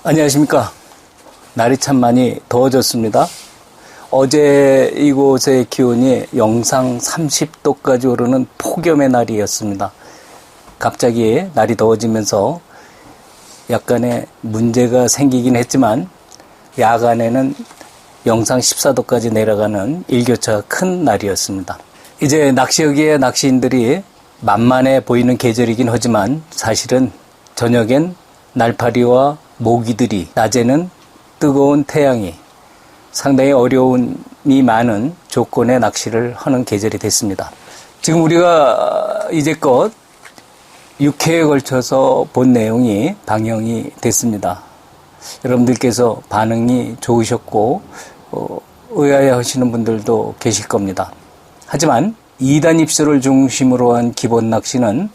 안녕하십니까. 날이 참 많이 더워졌습니다. 어제 이곳의 기온이 영상 30도까지 오르는 폭염의 날이었습니다. 갑자기 날이 더워지면서 약간의 문제가 생기긴 했지만 야간에는 영상 14도까지 내려가는 일교차가 큰 날이었습니다. 이제 낚시하기에 낚시인들이 만만해 보이는 계절이긴 하지만 사실은 저녁엔 날파리와 모기들이, 낮에는 뜨거운 태양이, 상당히 어려움이 많은 조건의 낚시를 하는 계절이 됐습니다. 지금 우리가 이제껏 6회에 걸쳐서 본 내용이 방영이 됐습니다. 여러분들께서 반응이 좋으셨고 의아해 하시는 분들도 계실 겁니다. 하지만 2단 입수를 중심으로 한 기본 낚시는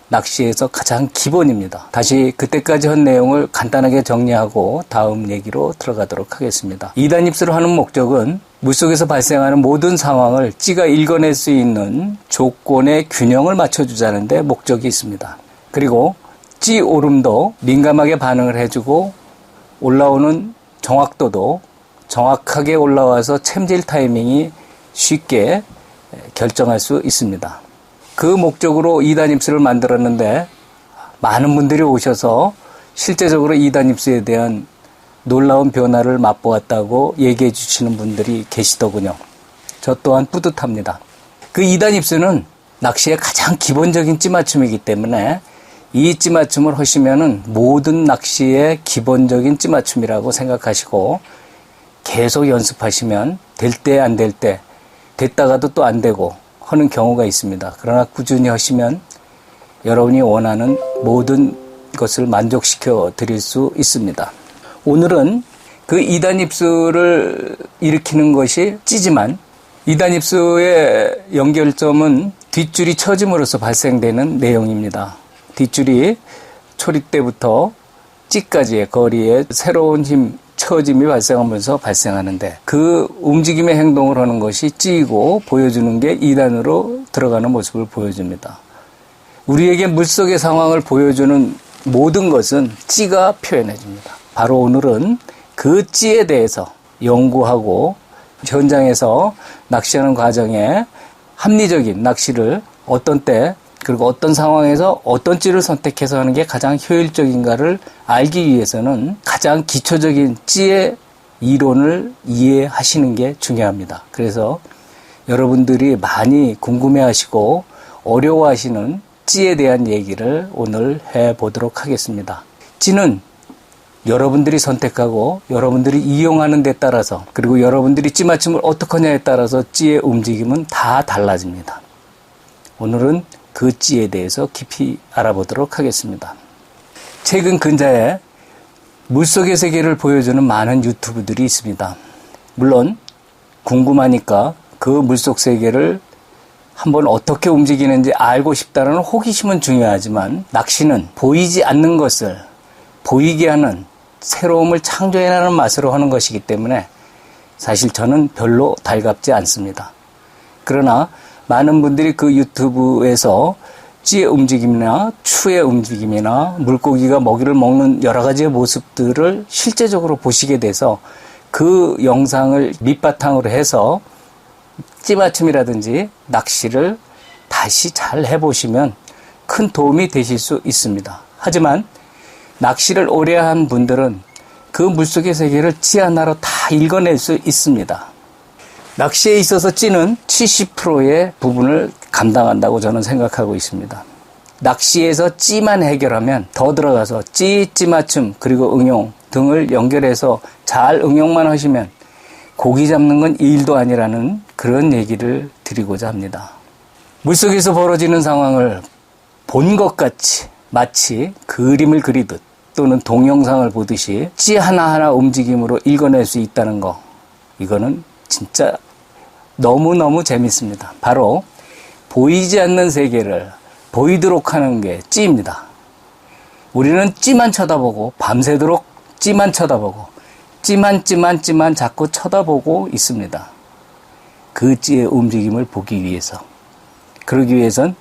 낚시에서 가장 기본입니다. 다시 그때까지 한 내용을 간단하게 정리하고 다음 얘기로 들어가도록 하겠습니다. 2단 입수를 하는 목적은 물속에서 발생하는 모든 상황을 찌가 읽어낼 수 있는 조건의 균형을 맞춰주자는 데 목적이 있습니다. 그리고 찌 오름도 민감하게 반응을 해주고 올라오는 정확도도 정확하게 올라와서 챔질 타이밍이 쉽게 결정할 수 있습니다. 그 목적으로 2단 입수를 만들었는데 많은 분들이 오셔서 실제적으로 2단 입수에 대한 놀라운 변화를 맛보았다고 얘기해 주시는 분들이 계시더군요. 저 또한 뿌듯합니다. 그 2단 입수는 낚시의 가장 기본적인 찌맞춤이기 때문에 이 찌맞춤을 하시면은 모든 낚시의 기본적인 찌맞춤이라고 생각하시고 계속 연습하시면 될 때 안 될 때, 됐다가도 또 안 되고 하는 경우가 있습니다. 그러나 꾸준히 하시면 여러분이 원하는 모든 것을 만족시켜 드릴 수 있습니다. 오늘은 그 2단 입수를 일으키는 것이 찌지만 2단 입수의 연결점은 뒷줄이 처짐으로써 발생되는 내용입니다. 뒷줄이 초리 때부터 찌까지의 거리에 새로운 힘, 처짐이 발생하면서 발생하는데 그 움직임의 행동을 하는 것이 찌이고 보여주는 게 2단으로 들어가는 모습을 보여줍니다. 우리에게 물속의 상황을 보여주는 모든 것은 찌가 표현해 줍니다. 바로 오늘은 그 찌에 대해서 연구하고 현장에서 낚시하는 과정에 합리적인 낚시를 어떤 때 그리고 어떤 상황에서 어떤 찌를 선택해서 하는 게 가장 효율적인가를 알기 위해서는 가장 기초적인 찌의 이론을 이해하시는 게 중요합니다. 그래서 여러분들이 많이 궁금해하시고 어려워하시는 찌에 대한 얘기를 오늘 해보도록 하겠습니다. 찌는 여러분들이 선택하고 여러분들이 이용하는 데 따라서 그리고 여러분들이 찌 맞춤을 어떻게 하냐에 따라서 찌의 움직임은 다 달라집니다. 오늘은 그 찌에 대해서 깊이 알아보도록 하겠습니다. 최근 근자에 물속의 세계를 보여주는 많은 유튜브들이 있습니다. 물론 궁금하니까 그 물속 세계를 한번 어떻게 움직이는지 알고 싶다는 호기심은 중요하지만 낚시는 보이지 않는 것을 보이게 하는 새로움을 창조해내는 맛으로 하는 것이기 때문에 사실 저는 별로 달갑지 않습니다. 그러나 많은 분들이 그 유튜브에서 찌의 움직임이나 추의 움직임이나 물고기가 먹이를 먹는 여러 가지의 모습들을 실제적으로 보시게 돼서 그 영상을 밑바탕으로 해서 찌맞춤이라든지 낚시를 다시 잘 해보시면 큰 도움이 되실 수 있습니다. 하지만 낚시를 오래 한 분들은 그 물속의 세계를 찌 하나로 다 읽어낼 수 있습니다. 낚시에 있어서 찌는 70%의 부분을 감당한다고 저는 생각하고 있습니다. 낚시에서 찌만 해결하면 더 들어가서 찌, 찌맞춤, 그리고 응용 등을 연결해서 잘 응용만 하시면 고기 잡는 건 일도 아니라는 그런 얘기를 드리고자 합니다. 물속에서 벌어지는 상황을 본 것 같이 마치 그림을 그리듯 또는 동영상을 보듯이 찌 하나하나 움직임으로 읽어낼 수 있다는 거, 이거는 진짜 너무너무 재밌습니다. 바로 보이지 않는 세계를 보이도록 하는 게 찌입니다. 우리는 찌만 쳐다보고 밤새도록 찌만 쳐다보고 찌만 자꾸 쳐다보고 있습니다. 그 찌의 움직임을 보기 위해서. 그러기 위해선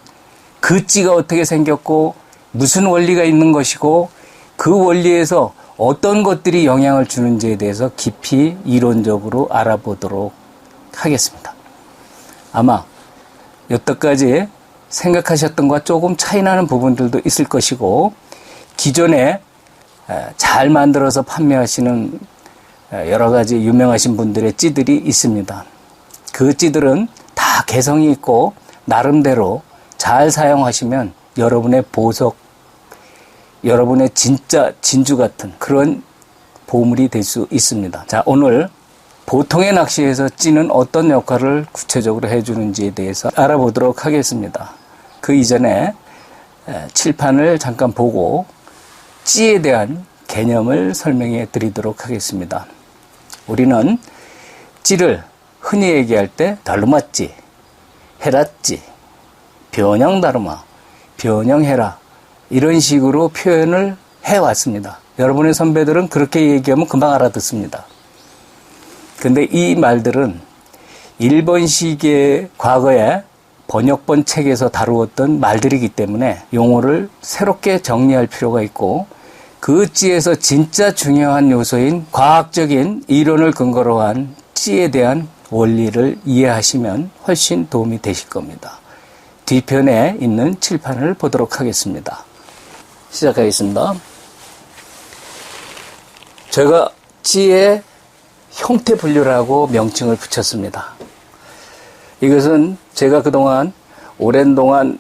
그 찌가 어떻게 생겼고 무슨 원리가 있는 것이고 그 원리에서 어떤 것들이 영향을 주는지에 대해서 깊이 이론적으로 알아보도록 하겠습니다. 아마 여태까지 생각하셨던 것과 조금 차이나는 부분들도 있을 것이고, 기존에 잘 만들어서 판매하시는 여러 가지 유명하신 분들의 찌들이 있습니다. 그 찌들은 다 개성이 있고 나름대로 잘 사용하시면 여러분의 보석, 여러분의 진짜 진주 같은 그런 보물이 될 수 있습니다. 자, 오늘 보통의 낚시에서 찌는 어떤 역할을 구체적으로 해주는지에 대해서 알아보도록 하겠습니다. 그 이전에 칠판을 잠깐 보고 찌에 대한 개념을 설명해 드리도록 하겠습니다. 우리는 찌를 흔히 얘기할 때 다루마찌, 헤라찌, 변형다루마, 변형헤라 이런 식으로 표현을 해왔습니다. 여러분의 선배들은 그렇게 얘기하면 금방 알아듣습니다. 근데 이 말들은 일본식의 과거에 번역본 책에서 다루었던 말들이기 때문에 용어를 새롭게 정리할 필요가 있고, 그 찌에서 진짜 중요한 요소인 과학적인 이론을 근거로 한 찌에 대한 원리를 이해하시면 훨씬 도움이 되실 겁니다. 뒤편에 있는 칠판을 보도록 하겠습니다. 시작하겠습니다. 제가 찌의 형태 분류라고 명칭을 붙였습니다. 이것은 제가 그동안 오랜 동안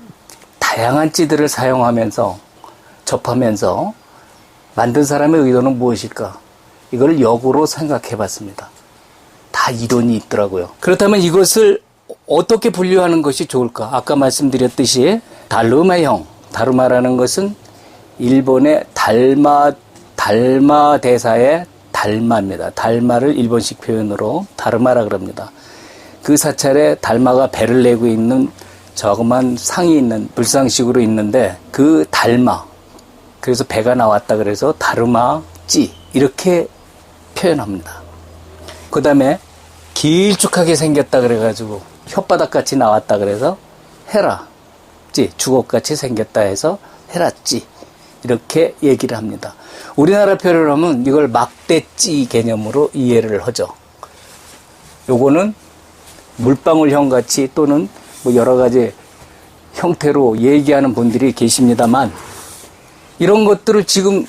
다양한 찌들을 사용하면서 접하면서 만든 사람의 의도는 무엇일까? 이걸 역으로 생각해 봤습니다. 다 이론이 있더라고요. 그렇다면 이것을 어떻게 분류하는 것이 좋을까? 아까 말씀드렸듯이 다루마형, 다루마라는 것은 일본의 달마 대사의 달마입니다. 달마를 일본식 표현으로 다루마라 그럽니다. 그 사찰에 달마가 배를 내고 있는 저그만 상이 있는 불상식으로 있는데, 그 달마, 그래서 배가 나왔다 그래서 다루마찌 이렇게 표현합니다. 그 다음에 길쭉하게 생겼다 그래가지고 혓바닥같이 나왔다 그래서 헤라찌, 주걱같이 생겼다 해서 헤라찌 이렇게 얘기를 합니다. 우리나라 표현을 하면 이걸 막대찌 개념으로 이해를 하죠. 요거는 물방울형 같이 또는 뭐 여러 가지 형태로 얘기하는 분들이 계십니다만, 이런 것들을 지금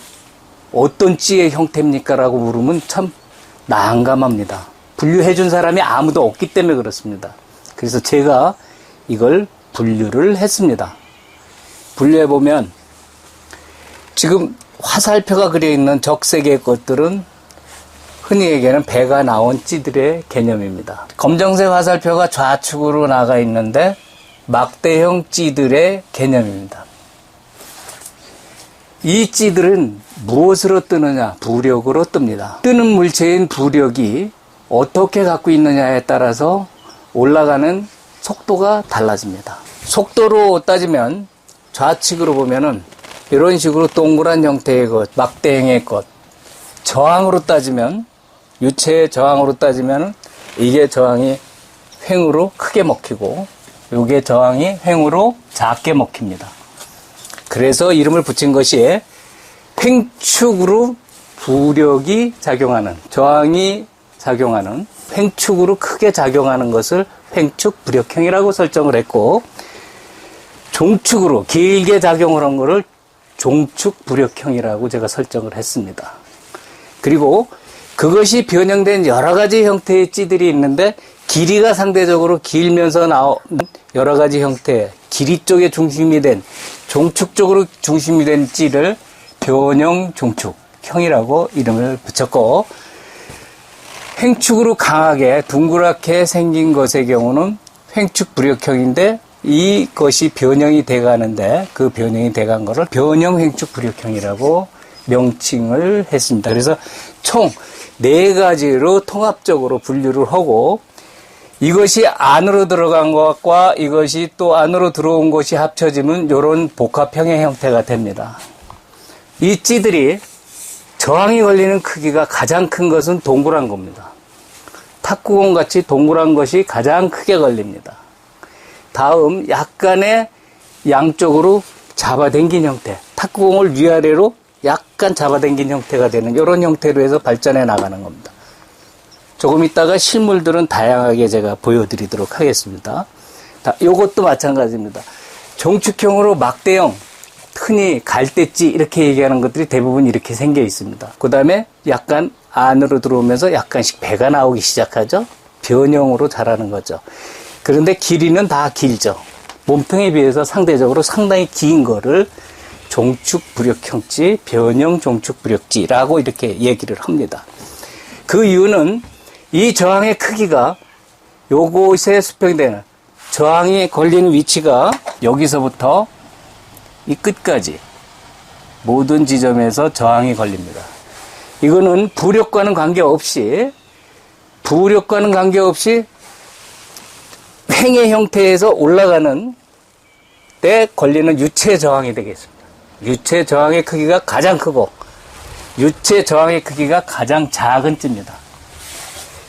어떤 찌의 형태입니까? 라고 물으면 참 난감합니다. 분류해 준 사람이 아무도 없기 때문에 그렇습니다. 그래서 제가 이걸 분류를 했습니다. 분류해 보면 지금 화살표가 그려 있는 적색의 것들은 흔히 얘기하는 배가 나온 찌들의 개념입니다. 검정색 화살표가 좌측으로 나가 있는데 막대형 찌들의 개념입니다. 이 찌들은 무엇으로 뜨느냐? 부력으로 뜹니다. 뜨는 물체인 부력이 어떻게 갖고 있느냐에 따라서 올라가는 속도가 달라집니다. 속도로 따지면 좌측으로 보면은 이런 식으로 동그란 형태의 것, 막대형의 것, 저항으로 따지면, 유체의 저항으로 따지면 이게 저항이 횡으로 크게 먹히고 이게 저항이 횡으로 작게 먹힙니다. 그래서 이름을 붙인 것이 횡축으로 부력이 작용하는, 저항이 작용하는, 횡축으로 크게 작용하는 것을 횡축 부력형이라고 설정을 했고, 종축으로 길게 작용을 한 것을 종축 부력형이라고 제가 설정을 했습니다. 그리고 그것이 변형된 여러 가지 형태의 찌들이 있는데, 길이가 상대적으로 길면서 나오는 여러 가지 형태, 길이 쪽에 중심이 된, 종축 쪽으로 중심이 된 찌를 변형 종축형이라고 이름을 붙였고, 횡축으로 강하게 둥그랗게 생긴 것의 경우는 횡축 부력형인데, 이것이 변형이 돼가는데 그 변형이 돼간 거를 변형 횡축 부력형이라고 명칭을 했습니다. 그래서 총 4가지로 통합적으로 분류를 하고, 이것이 안으로 들어간 것과 이것이 또 안으로 들어온 것이 합쳐지면 이런 복합형의 형태가 됩니다. 이 찌들이 저항이 걸리는 크기가 가장 큰 것은 동그란 겁니다. 탁구공 같이 동그란 것이 가장 크게 걸립니다. 다음 약간의 양쪽으로 잡아당긴 형태, 탁구공을 위아래로 약간 잡아당긴 형태가 되는 이런 형태로 해서 발전해 나가는 겁니다. 조금 있다가 실물들은 다양하게 제가 보여드리도록 하겠습니다. 요것도 마찬가지입니다. 종축형으로 막대형, 흔히 갈대찌 이렇게 얘기하는 것들이 대부분 이렇게 생겨 있습니다. 그 다음에 약간 안으로 들어오면서 약간씩 배가 나오기 시작하죠. 변형으로 자라는 거죠. 그런데 길이는 다 길죠. 몸통에 비해서 상대적으로 상당히 긴 거를 종축부력형찌, 변형 종축부력찌라고 이렇게 얘기를 합니다. 그 이유는 이 저항의 크기가 요곳에 수평되는 저항이 걸리는 위치가 여기서부터 이 끝까지 모든 지점에서 저항이 걸립니다. 이거는 부력과는 관계없이 횡의 형태에서 올라가는 때 걸리는 유체 저항이 되겠습니다. 유체 저항의 크기가 가장 크고 유체 저항의 크기가 가장 작은 찌입니다.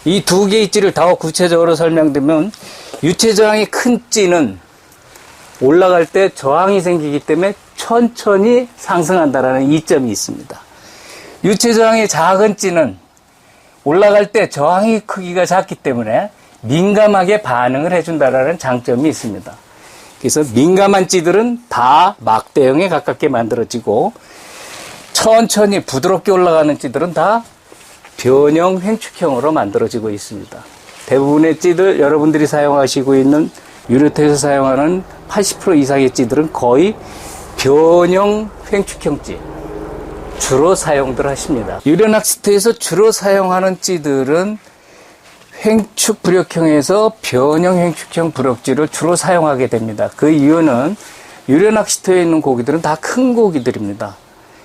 이 두 개의 찌를 더 구체적으로 설명드리면 유체 저항이 큰 찌는 올라갈 때 저항이 생기기 때문에 천천히 상승한다라는 이점이 있습니다. 유체 저항이 작은 찌는 올라갈 때 저항이 크기가 작기 때문에 민감하게 반응을 해준다라는 장점이 있습니다. 그래서 민감한 찌들은 다 막대형에 가깝게 만들어지고 천천히 부드럽게 올라가는 찌들은 다 변형 횡축형으로 만들어지고 있습니다. 대부분의 찌들, 여러분들이 사용하시고 있는 유료태에서 사용하는 80% 이상의 찌들은 거의 변형 횡축형 찌 주로 사용들 하십니다. 유료낚시터에서 주로 사용하는 찌들은 횡축 부력형에서 변형 횡축형 부력지를 주로 사용하게 됩니다. 그 이유는 유료낚시터에 있는 고기들은 다 큰 고기들입니다.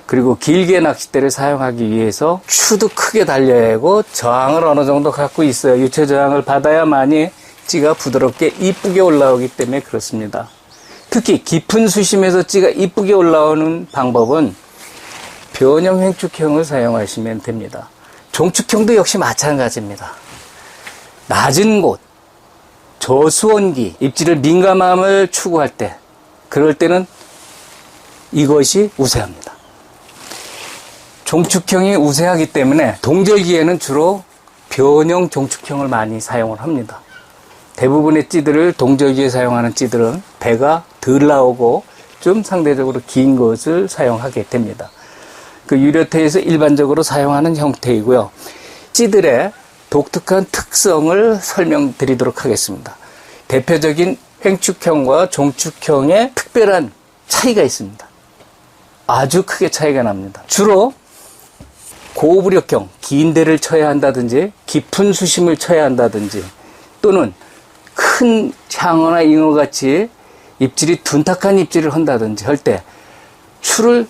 그리고 길게 낚싯대를 사용하기 위해서 추도 크게 달려야 하고 저항을 어느 정도 갖고 있어요. 유체 저항을 받아야만이 찌가 부드럽게 이쁘게 올라오기 때문에 그렇습니다. 특히 깊은 수심에서 찌가 이쁘게 올라오는 방법은 변형 횡축형을 사용하시면 됩니다. 종축형도 역시 마찬가지입니다. 낮은 곳, 저수온기, 입질을 민감함을 추구할 때, 그럴 때는 이것이 우세합니다. 종축형이 우세하기 때문에 동절기에는 주로 변형 종축형을 많이 사용을 합니다. 대부분의 찌들을 동절기에 사용하는 찌들은 배가 덜 나오고 좀 상대적으로 긴 것을 사용하게 됩니다. 그 유료태에서 일반적으로 사용하는 형태이고요. 찌들의 독특한 특성을 설명드리도록 하겠습니다. 대표적인 횡축형과 종축형의 특별한 차이가 있습니다. 아주 크게 차이가 납니다. 주로 고부력형, 긴 데를 쳐야 한다든지 깊은 수심을 쳐야 한다든지 또는 큰 향어나 잉어같이 입질이 둔탁한 입질을 한다든지 할 때 추를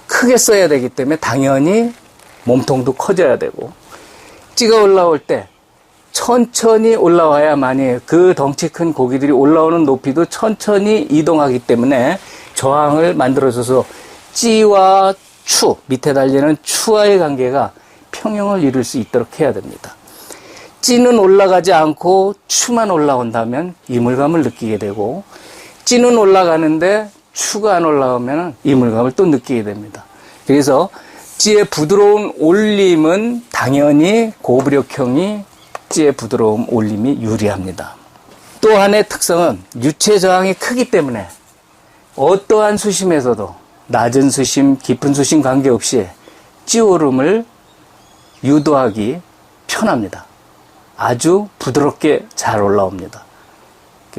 크게 써야 되기 때문에 당연히 몸통도 커져야 되고 찌가 올라올 때 천천히 올라와야만이 그 덩치 큰 고기들이 올라오는 높이도 천천히 이동하기 때문에 저항을 만들어줘서 찌와 추, 밑에 달리는 추와의 관계가 평형을 이룰 수 있도록 해야 됩니다. 찌는 올라가지 않고 추만 올라온다면 이물감을 느끼게 되고 찌는 올라가는데 추가 안 올라오면 이물감을 또 느끼게 됩니다. 그래서 찌의 부드러운 올림은 당연히 고부력형이 찌의 부드러운 올림이 유리합니다. 또 하나의 특성은 유체 저항이 크기 때문에 어떠한 수심에서도 낮은 수심, 깊은 수심 관계없이 찌오름을 유도하기 편합니다. 아주 부드럽게 잘 올라옵니다.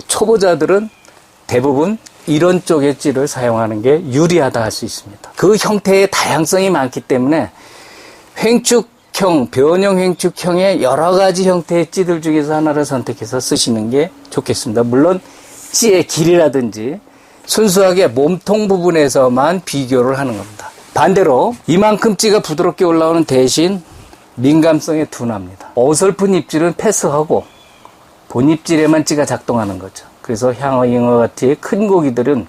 초보자들은 대부분 이런 쪽의 찌를 사용하는 게 유리하다 할 수 있습니다. 그 형태의 다양성이 많기 때문에 횡축형, 변형 횡축형의 여러 가지 형태의 찌들 중에서 하나를 선택해서 쓰시는 게 좋겠습니다. 물론 찌의 길이라든지 순수하게 몸통 부분에서만 비교를 하는 겁니다. 반대로 이만큼 찌가 부드럽게 올라오는 대신 민감성에 둔합니다. 어설픈 입질은 패스하고 본 입질에만 찌가 작동하는 거죠. 그래서 향어, 잉어 같은 큰 고기들은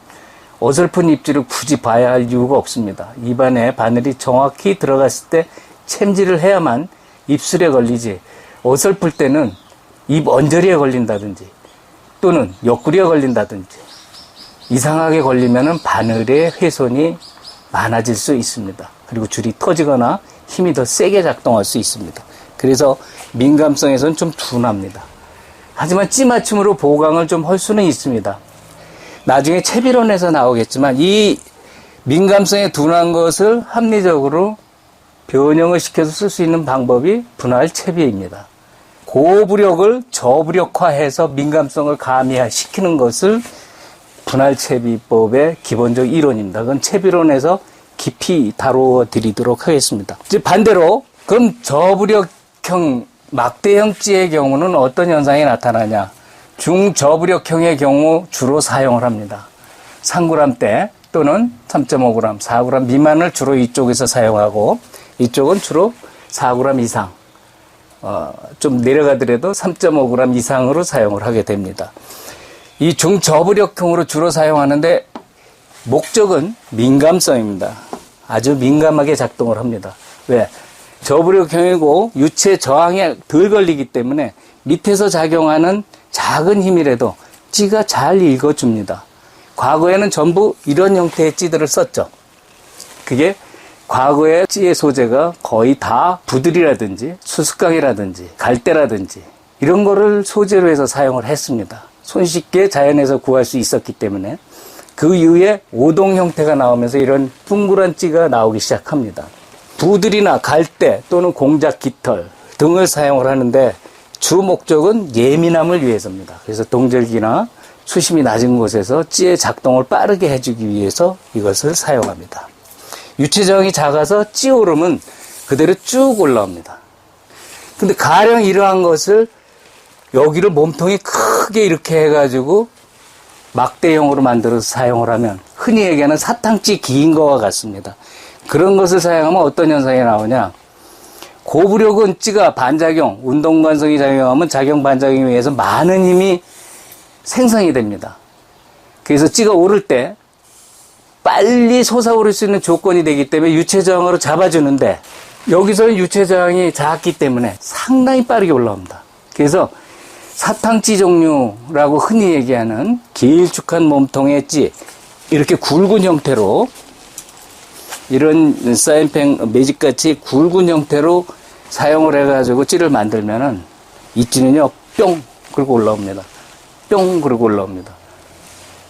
어설픈 입질을 굳이 봐야 할 이유가 없습니다. 입안에 바늘이 정확히 들어갔을 때 챔질을 해야만 입술에 걸리지 어설플 때는 입 언저리에 걸린다든지 또는 옆구리에 걸린다든지 이상하게 걸리면 바늘의 훼손이 많아질 수 있습니다. 그리고 줄이 터지거나 힘이 더 세게 작동할 수 있습니다. 그래서 민감성에서는 좀 둔합니다. 하지만 찌 맞춤으로 보강을 좀 할 수는 있습니다. 나중에 채비론에서 나오겠지만 이 민감성에 둔한 것을 합리적으로 변형을 시켜서 쓸 수 있는 방법이 분할 채비입니다. 고부력을 저부력화해서 민감성을 가미시키는 것을 분할 채비법의 기본적 이론입니다. 그건 채비론에서 깊이 다루어 드리도록 하겠습니다. 이제 반대로 그럼 저부력형 막대형 찌의 경우는 어떤 현상이 나타나냐? 중저부력형의 경우 주로 사용을 합니다. 3g대 또는 3.5g, 4g 미만을 주로 이쪽에서 사용하고 이쪽은 주로 4g 이상, 좀 내려가더라도 3.5g 이상으로 사용을 하게 됩니다. 이 중저부력형으로 주로 사용하는데 목적은 민감성입니다. 아주 민감하게 작동을 합니다. 왜? 저부력형이고 유체 저항에 덜 걸리기 때문에 밑에서 작용하는 작은 힘이라도 찌가 잘 읽어줍니다. 과거에는 전부 이런 형태의 찌들을 썼죠. 그게 과거의 찌의 소재가 거의 다 부들이라든지 수수깡이라든지 갈대라든지 이런 거를 소재로 해서 사용을 했습니다. 손쉽게 자연에서 구할 수 있었기 때문에 그 이후에 오동 형태가 나오면서 이런 둥그런 찌가 나오기 시작합니다. 부들이나 갈대 또는 공작 깃털 등을 사용을 하는데 주 목적은 예민함을 위해서입니다. 그래서 동절기나 수심이 낮은 곳에서 찌의 작동을 빠르게 해주기 위해서 이것을 사용합니다. 유체저항이 작아서 찌오름은 그대로 쭉 올라옵니다. 근데 가령 이러한 것을 여기를 몸통이 크게 이렇게 해가지고 막대형으로 만들어서 사용을 하면 흔히 얘기하는 사탕찌 긴 거와 같습니다. 그런 것을 사용하면 어떤 현상이 나오냐? 고부력은 찌가 반작용, 운동관성이 작용하면 작용 반작용에 의해서 많은 힘이 생성이 됩니다. 그래서 찌가 오를 때 빨리 솟아오를 수 있는 조건이 되기 때문에 유체저항으로 잡아주는데 여기서는 유체저항이 작기 때문에 상당히 빠르게 올라옵니다. 그래서 사탕찌 종류라고 흔히 얘기하는 길쭉한 몸통의 찌, 이렇게 굵은 형태로 이런 사인펜 매직같이 굵은 형태로 사용을 해가지고 찌를 만들면은 이 찌는요 뿅 그러고 올라옵니다. 뿅 그러고 올라옵니다.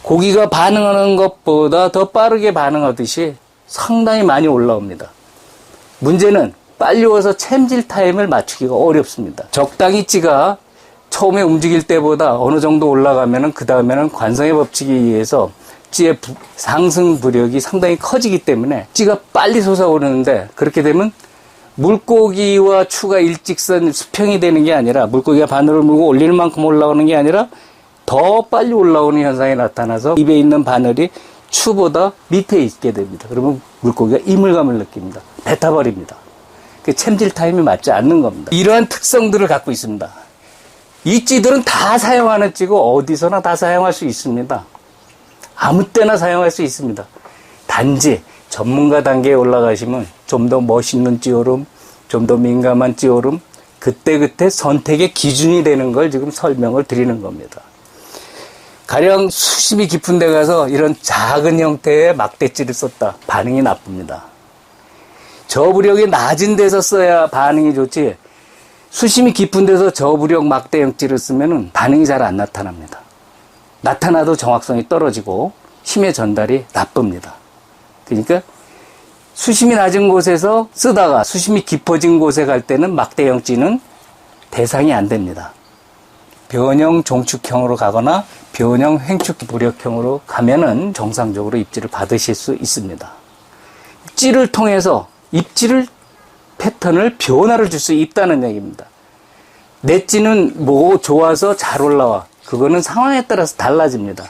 고기가 반응하는 것보다 더 빠르게 반응하듯이 상당히 많이 올라옵니다. 문제는 빨리 와서 챔질 타임을 맞추기가 어렵습니다. 적당히 찌가 처음에 움직일 때보다 어느 정도 올라가면은 그 다음에는 관성의 법칙에 의해서 찌의 상승 부력이 상당히 커지기 때문에 찌가 빨리 솟아오르는데 그렇게 되면 물고기와 추가 일직선 수평이 되는 게 아니라 물고기가 바늘을 물고 올리는 만큼 올라오는 게 아니라 더 빨리 올라오는 현상이 나타나서 입에 있는 바늘이 추보다 밑에 있게 됩니다. 그러면 물고기가 이물감을 느낍니다. 뱉어버립니다. 그 챔질 타임이 맞지 않는 겁니다. 이러한 특성들을 갖고 있습니다. 이 찌들은 다 사용하는 찌고 어디서나 다 사용할 수 있습니다. 아무 때나 사용할 수 있습니다. 단지 전문가 단계에 올라가시면 좀 더 멋있는 찌오름, 좀 더 민감한 찌오름, 그때그때 선택의 기준이 되는 걸 지금 설명을 드리는 겁니다. 가령 수심이 깊은 데 가서 이런 작은 형태의 막대찌를 썼다. 반응이 나쁩니다. 저부력이 낮은 데서 써야 반응이 좋지 수심이 깊은 데서 저부력 막대형 찌를 쓰면 반응이 잘 안 나타납니다. 나타나도 정확성이 떨어지고 힘의 전달이 나쁩니다. 그러니까 수심이 낮은 곳에서 쓰다가 수심이 깊어진 곳에 갈 때는 막대형 찌는 대상이 안 됩니다. 변형 종축형으로 가거나 변형 횡축 부력형으로 가면은 정상적으로 입질을 받으실 수 있습니다. 찌를 통해서 입질을 패턴을 변화를 줄 수 있다는 얘기입니다. 내 찌는 뭐 좋아서 잘 올라와. 그거는 상황에 따라서 달라집니다.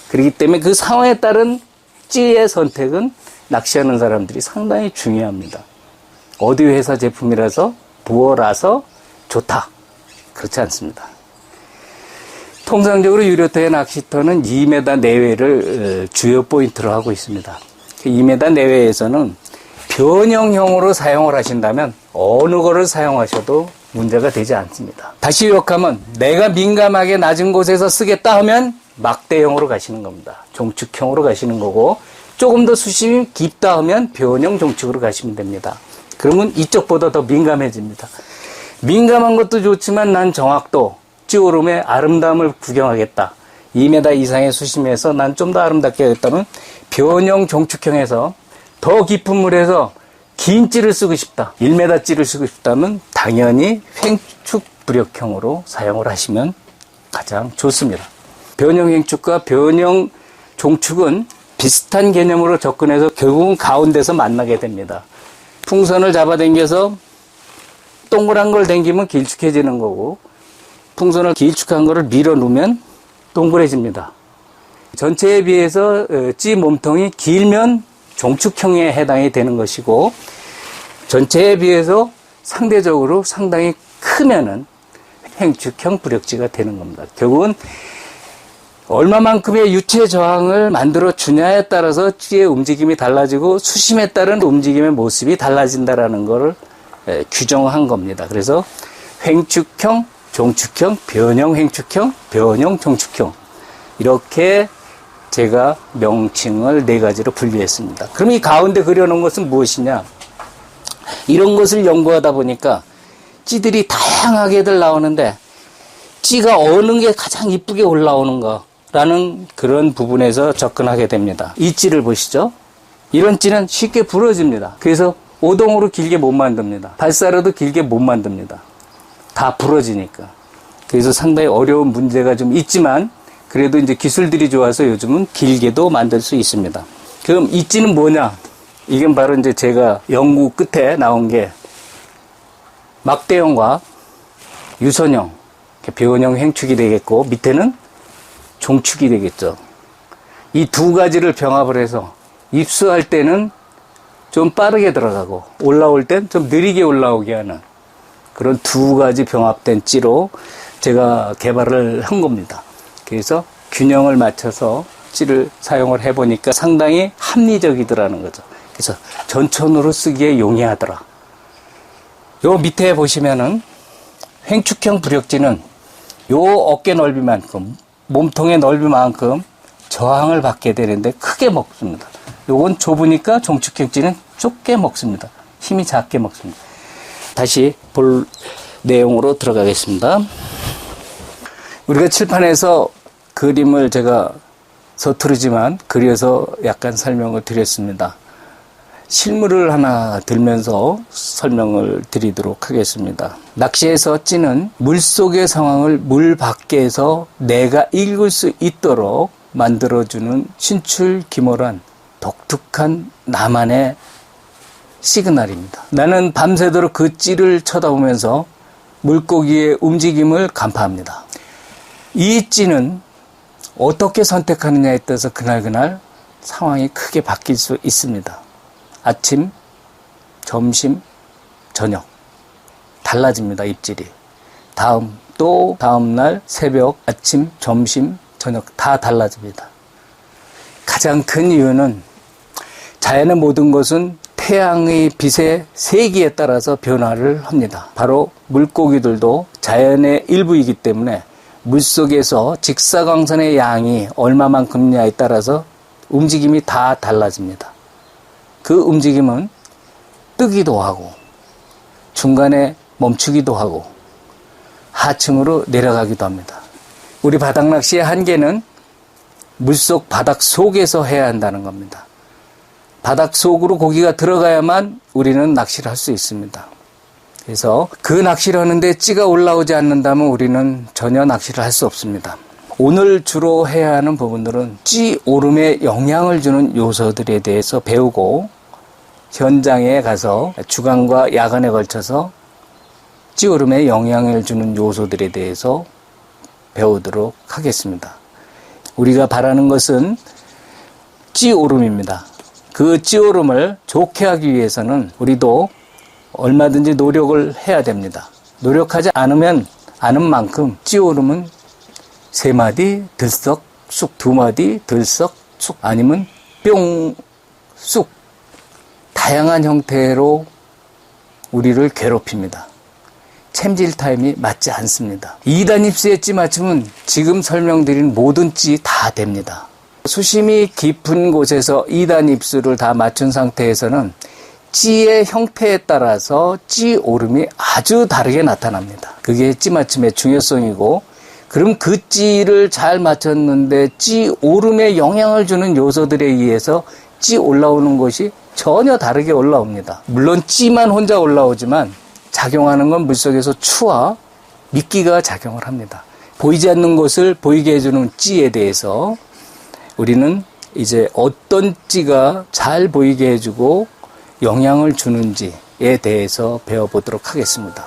그렇기 때문에 그 상황에 따른 찌의 선택은 낚시하는 사람들이 상당히 중요합니다. 어디 회사 제품이라서 부어라서 좋다. 그렇지 않습니다. 통상적으로 유료터의 낚시터는 2m 내외를 주요 포인트로 하고 있습니다. 2m 내외에서는 변형형으로 사용을 하신다면 어느 거를 사용하셔도 문제가 되지 않습니다. 다시 요약하면 내가 민감하게 낮은 곳에서 쓰겠다 하면 막대형으로 가시는 겁니다. 종축형으로 가시는 거고 조금 더 수심이 깊다 하면 변형 종축으로 가시면 됩니다. 그러면 이쪽보다 더 민감해집니다. 민감한 것도 좋지만 난 정확도, 찌오름의 아름다움을 구경하겠다. 2m 이상의 수심에서 난 좀 더 아름답게 하겠다면 변형 종축형에서 더 깊은 물에서 긴 찌를 쓰고 싶다. 1m 찌를 쓰고 싶다면 당연히 횡축 부력형으로 사용을 하시면 가장 좋습니다. 변형 횡축과 변형 종축은 비슷한 개념으로 접근해서 결국은 가운데서 만나게 됩니다. 풍선을 잡아당겨서 동그란 걸 당기면 길쭉해지는 거고, 풍선을 길쭉한 거를 밀어놓으면 동그래집니다. 전체에 비해서 찌 몸통이 길면 종축형에 해당이 되는 것이고, 전체에 비해서 상대적으로 상당히 크면은 횡축형 부력지가 되는 겁니다. 결국은 얼마만큼의 유체 저항을 만들어 주냐에 따라서 찌의 움직임이 달라지고 수심에 따른 움직임의 모습이 달라진다라는 것을 규정한 겁니다. 그래서 횡축형, 종축형, 변형 횡축형, 변형 종축형, 이렇게 제가 명칭을 4가지로 분류했습니다. 그럼 이 가운데 그려놓은 것은 무엇이냐? 이런 것을 연구하다 보니까 찌들이 다양하게들 나오는데 찌가 어느 게 가장 이쁘게 올라오는가라는 그런 부분에서 접근하게 됩니다. 이 찌를 보시죠. 이런 찌는 쉽게 부러집니다. 그래서 오동으로 길게 못 만듭니다. 발사로도 길게 못 만듭니다. 다 부러지니까. 그래서 상당히 어려운 문제가 좀 있지만 그래도 이제 기술들이 좋아서 요즘은 길게도 만들 수 있습니다. 그럼 이 찌는 뭐냐? 이건 바로 이제 제가 연구 끝에 나온 게 막대형과 유선형, 변형 횡축이 되겠고 밑에는 종축이 되겠죠. 이 2가지를 병합을 해서 입수할 때는 좀 빠르게 들어가고 올라올 땐 좀 느리게 올라오게 하는 그런 2가지 병합된 찌로 제가 개발을 한 겁니다. 그래서 균형을 맞춰서 찌를 사용을 해보니까 상당히 합리적이더라는 거죠. 그래서 전천으로 쓰기에 용이하더라. 요 밑에 보시면은 횡축형 부력지는 요 어깨 넓이만큼, 몸통의 넓이만큼 저항을 받게 되는데 크게 먹습니다. 요건 좁으니까 종축형지는 좁게 먹습니다. 힘이 작게 먹습니다. 다시 볼 내용으로 들어가겠습니다. 우리가 칠판에서 그림을 제가 서투르지만 그려서 약간 설명을 드렸습니다. 실물을 하나 들면서 설명을 드리도록 하겠습니다. 낚시에서 찌는 물속의 상황을 물 밖에서 내가 읽을 수 있도록 만들어주는 신출귀몰한 독특한 나만의 시그널입니다. 나는 밤새도록 그 찌를 쳐다보면서 물고기의 움직임을 간파합니다. 이 찌는 어떻게 선택하느냐에 따라서 그날그날 상황이 크게 바뀔 수 있습니다. 아침, 점심, 저녁 달라집니다. 입질이. 또 다음날 새벽, 아침, 점심, 저녁 다 달라집니다. 가장 큰 이유는 자연의 모든 것은 태양의 빛의 세기에 따라서 변화를 합니다. 바로 물고기들도 자연의 일부이기 때문에 물속에서 직사광선의 양이 얼마만큼이냐에 따라서 움직임이 다 달라집니다. 그 움직임은 뜨기도 하고 중간에 멈추기도 하고 하층으로 내려가기도 합니다. 우리 바닥낚시의 한계는 물속 바닥 속에서 해야 한다는 겁니다. 바닥 속으로 고기가 들어가야만 우리는 낚시를 할 수 있습니다. 그래서 그 낚시를 하는데 찌가 올라오지 않는다면 우리는 전혀 낚시를 할 수 없습니다. 오늘 주로 해야 하는 부분들은 찌 오름에 영향을 주는 요소들에 대해서 배우고 현장에 가서 주간과 야간에 걸쳐서 찌 오름에 영향을 주는 요소들에 대해서 배우도록 하겠습니다. 우리가 바라는 것은 찌 오름입니다. 그 찌 오름을 좋게 하기 위해서는 우리도 얼마든지 노력을 해야 됩니다. 노력하지 않으면 아는 만큼 찌 오름은 3마디 들썩 쑥, 2마디 들썩 쑥, 아니면 뿅 쑥, 다양한 형태로 우리를 괴롭힙니다. 챔질 타임이 맞지 않습니다. 2단 입수의 찌 맞춤은 지금 설명드린 모든 찌 다 됩니다. 수심이 깊은 곳에서 2단 입술을 다 맞춘 상태에서는 찌의 형태에 따라서 찌 오름이 아주 다르게 나타납니다. 그게 찌 맞춤의 중요성이고, 그럼 그 찌를 잘 맞췄는데 찌 오름에 영향을 주는 요소들에 의해서 찌 올라오는 것이 전혀 다르게 올라옵니다. 물론 찌만 혼자 올라오지만 작용하는 건 물속에서 추와 미끼가 작용을 합니다. 보이지 않는 것을 보이게 해주는 찌에 대해서 우리는 이제 어떤 찌가 잘 보이게 해주고 영향을 주는지에 대해서 배워보도록 하겠습니다.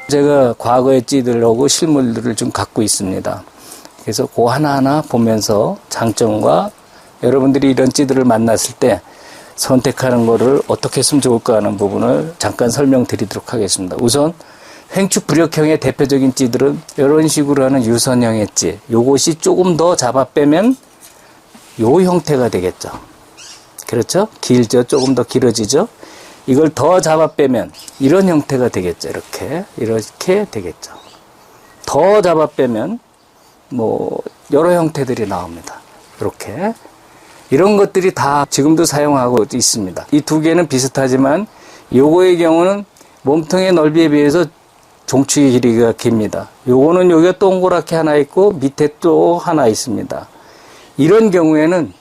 제가 과거의 찌들하고 실물들을 좀 갖고 있습니다. 그래서 그 하나하나 보면서 장점과 여러분들이 이런 찌들을 만났을 때 선택하는 거를 어떻게 했으면 좋을까 하는 부분을 잠깐 설명드리도록 하겠습니다. 우선 횡축 부력형의 대표적인 찌들은 이런 식으로 하는 유선형의 찌, 요것이 조금 더 잡아 빼면 요 형태가 되겠죠. 그렇죠? 길죠? 조금 더 길어지죠? 이걸 더 잡아 빼면 이런 형태가 되겠죠. 이렇게 되겠죠. 더 잡아 빼면 뭐 여러 형태들이 나옵니다. 이렇게. 이런 것들이 다 지금도 사용하고 있습니다. 이 두 개는 비슷하지만 요거의 경우는 몸통의 넓이에 비해서 종축의 길이가 깁니다. 요거는 여기가 동그랗게 하나 있고 밑에 또 하나 있습니다. 이런 경우에는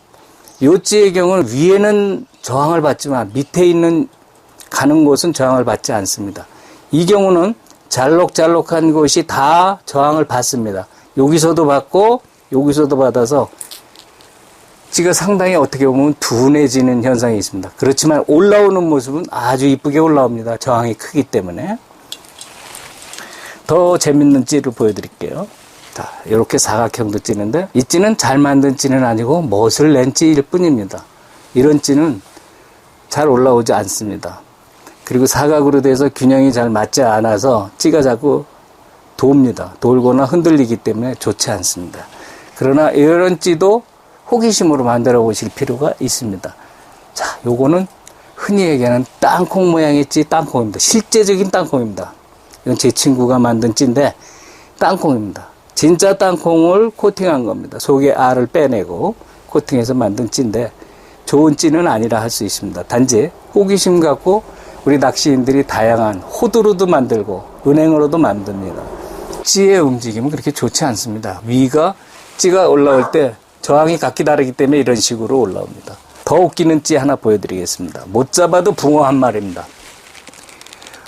요 찌의 경우는 위에는 저항을 받지만 밑에 있는 가는 곳은 저항을 받지 않습니다. 이 경우는 잘록잘록한 곳이 다 저항을 받습니다. 여기서도 받고 여기서도 받아서 찌가 상당히 어떻게 보면 둔해지는 현상이 있습니다. 그렇지만 올라오는 모습은 아주 이쁘게 올라옵니다. 저항이 크기 때문에. 더 재밌는 찌를 보여드릴게요. 자, 이렇게 사각형도 찌는데 이 찌는 잘 만든 찌는 아니고 멋을 낸 찌일 뿐입니다. 이런 찌는 잘 올라오지 않습니다. 그리고 사각으로 돼서 균형이 잘 맞지 않아서 찌가 자꾸 돕니다. 돌거나 흔들리기 때문에 좋지 않습니다. 그러나 이런 찌도 호기심으로 만들어 보실 필요가 있습니다. 자, 요거는 흔히 얘기하는 땅콩 모양의 찌 땅콩입니다. 실제적인 땅콩입니다. 이건 제 친구가 만든 찌인데 땅콩입니다. 진짜 땅콩을 코팅한 겁니다. 속에 알을 빼내고 코팅해서 만든 찌인데 좋은 찌는 아니라 할 수 있습니다. 단지 호기심 갖고 우리 낚시인들이 다양한 호두로도 만들고 은행으로도 만듭니다. 찌의 움직임은 그렇게 좋지 않습니다. 위가 찌가 올라올 때 저항이 각기 다르기 때문에 이런 식으로 올라옵니다. 더 웃기는 찌 하나 보여드리겠습니다. 못 잡아도 붕어 한 마리입니다.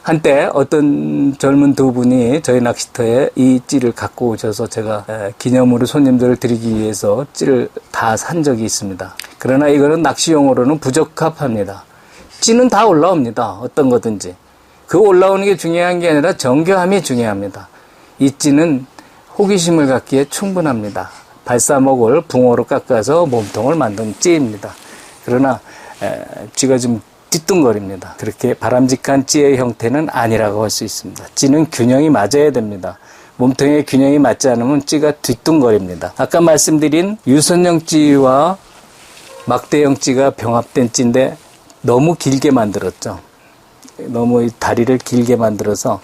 한때 어떤 젊은 두 분이 저희 낚시터에 이 찌를 갖고 오셔서 제가 기념으로 손님들을 드리기 위해서 찌를 다 산 적이 있습니다. 그러나 이거는 낚시용으로는 부적합합니다. 찌는 다 올라옵니다. 어떤 거든지. 그 올라오는 게 중요한 게 아니라 정교함이 중요합니다. 이 찌는 호기심을 갖기에 충분합니다. 발사목을 붕어로 깎아서 몸통을 만든 찌입니다. 그러나 찌가 좀 띠뚱거립니다. 그렇게 바람직한 찌의 형태는 아니라고 할 수 있습니다. 찌는 균형이 맞아야 됩니다. 몸통의 균형이 맞지 않으면 찌가 뒤뚱거립니다. 아까 말씀드린 유선형 찌와 막대형 찌가 병합된 찌인데 너무 길게 만들었죠. 너무 다리를 길게 만들어서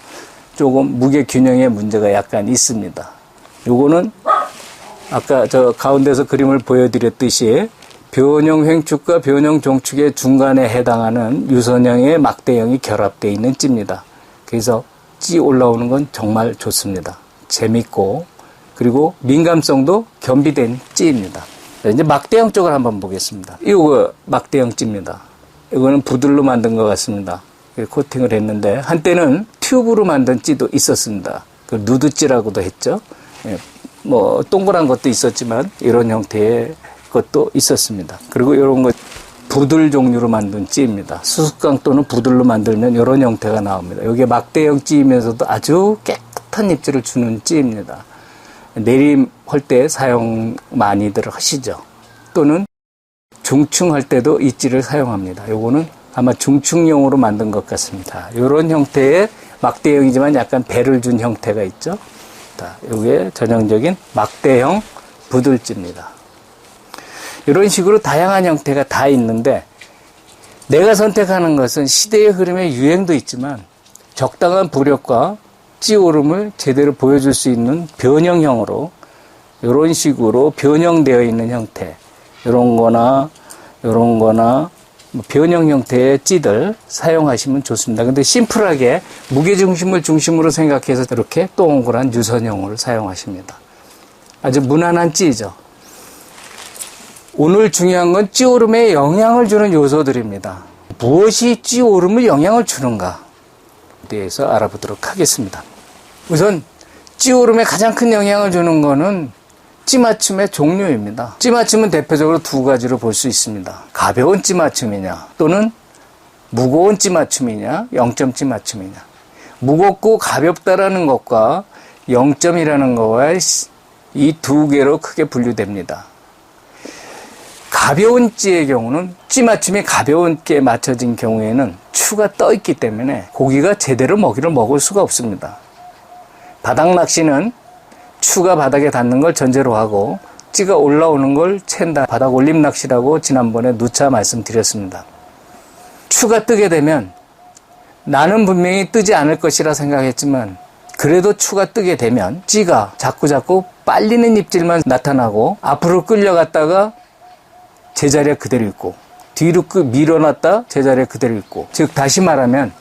조금 무게 균형에 문제가 약간 있습니다. 요거는 아까 저 가운데서 그림을 보여드렸듯이 변형 횡축과 변형 종축의 중간에 해당하는 유선형의 막대형이 결합되어 있는 찌입니다. 그래서 찌 올라오는 건 정말 좋습니다. 재밌고 그리고 민감성도 겸비된 찌입니다. 이제 막대형 쪽을 한번 보겠습니다. 이거 막대형 찌입니다. 이거는 부들로 만든 것 같습니다. 코팅을 했는데 한때는 튜브로 만든 찌도 있었습니다. 그 누드찌라고도 했죠. 뭐 동그란 것도 있었지만 이런 형태의 것도 있었습니다. 그리고 이런 것 부들 종류로 만든 찌입니다. 수수깡 또는 부들로 만들면 이런 형태가 나옵니다. 이게 막대형 찌이면서도 아주 깨끗한 입질을 주는 찌입니다. 내림할 때 사용 많이들 하시죠. 또는 중충할 때도 이 찌를 사용합니다. 요거는 아마 중충용으로 만든 것 같습니다. 이런 형태의 막대형이지만 약간 배를 준 형태가 있죠. 자, 이게 전형적인 막대형 부들찌입니다. 이런 식으로 다양한 형태가 다 있는데 내가 선택하는 것은 시대의 흐름에 유행도 있지만 적당한 부력과 찌오름을 제대로 보여줄 수 있는 변형형으로 이런 식으로 변형되어 있는 형태 요런 거나 뭐 변형 형태의 찌들 사용하시면 좋습니다. 근데 심플하게 무게중심을 중심으로 생각해서 이렇게 동그란 유선형을 사용하십니다. 아주 무난한 찌죠. 오늘 중요한 건 찌오름에 영향을 주는 요소들입니다. 무엇이 찌오름에 영향을 주는가 대해서 알아보도록 하겠습니다. 우선 찌오름에 가장 큰 영향을 주는 것은 찌맞춤의 종류입니다. 찌맞춤은 대표적으로 두 가지로 볼 수 있습니다. 가벼운 찌맞춤이냐 또는 무거운 찌맞춤이냐 0점 찌맞춤이냐. 무겁고 가볍다라는 것과 0점이라는 것과 이 두 개로 크게 분류됩니다. 가벼운 찌의 경우는 찌맞춤이 가볍게 맞춰진 경우에는 추가 떠 있기 때문에 고기가 제대로 먹이를 먹을 수가 없습니다. 바닥 낚시는 추가 바닥에 닿는 걸 전제로 하고 찌가 올라오는 걸 챈다. 바닥 올림 낚시라고 지난번에 누차 말씀드렸습니다. 추가 뜨게 되면 나는 분명히 뜨지 않을 것이라 생각했지만 그래도 추가 뜨게 되면 찌가 자꾸 빨리는 입질만 나타나고 앞으로 끌려갔다가 제자리에 그대로 있고 뒤로 밀어놨다 제자리에 그대로 있고, 즉 다시 말하면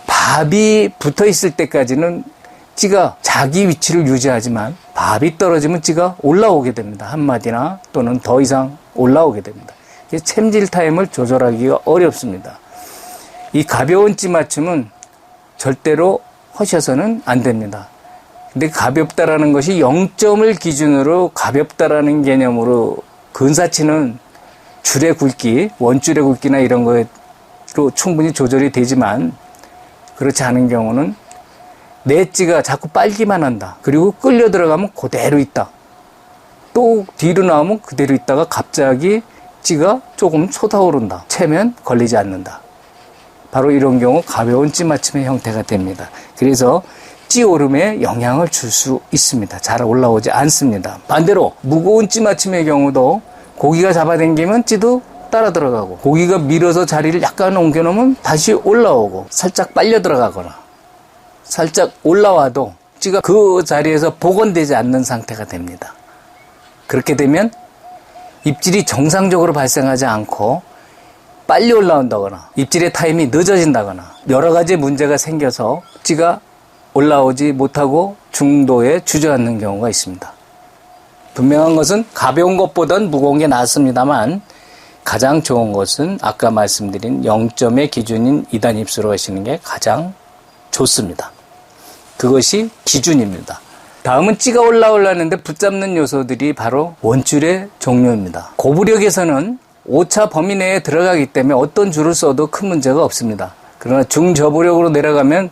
밥이 붙어 있을 때까지는 찌가 자기 위치를 유지하지만 밥이 떨어지면 찌가 올라오게 됩니다. 한 마디나 또는 더 이상 올라오게 됩니다. 챔질 타임을 조절하기가 어렵습니다. 이 가벼운 찌 맞춤은 절대로 하셔서는 안 됩니다. 근데 가볍다라는 것이 0점을 기준으로 가볍다라는 개념으로 근사치는 줄의 굵기, 원줄의 굵기나 이런 거로 충분히 조절이 되지만 그렇지 않은 경우는 내 찌가 자꾸 빨기만 한다. 그리고 끌려 들어가면 그대로 있다. 또 뒤로 나오면 그대로 있다가 갑자기 찌가 조금 솟아오른다. 채면 걸리지 않는다. 바로 이런 경우 가벼운 찌 맞춤의 형태가 됩니다. 그래서 찌 오름에 영향을 줄 수 있습니다. 잘 올라오지 않습니다. 반대로 무거운 찌 맞춤의 경우도 고기가 잡아당기면 찌도 따라 들어가고 고기가 밀어서 자리를 약간 옮겨놓으면 다시 올라오고 살짝 빨려 들어가거나 살짝 올라와도 찌가 그 자리에서 복원되지 않는 상태가 됩니다. 그렇게 되면 입질이 정상적으로 발생하지 않고 빨리 올라온다거나 입질의 타임이 늦어진다거나 여러 가지 문제가 생겨서 찌가 올라오지 못하고 중도에 주저앉는 경우가 있습니다. 분명한 것은 가벼운 것보단 무거운 게 낫습니다만 가장 좋은 것은 아까 말씀드린 0점의 기준인 2단 입수로 하시는 게 가장 좋습니다. 그것이 기준입니다. 다음은 찌가 올라오려는데 붙잡는 요소들이 바로 원줄의 종류입니다. 고부력에서는 5차 범위 내에 들어가기 때문에 어떤 줄을 써도 큰 문제가 없습니다. 그러나 중저부력으로 내려가면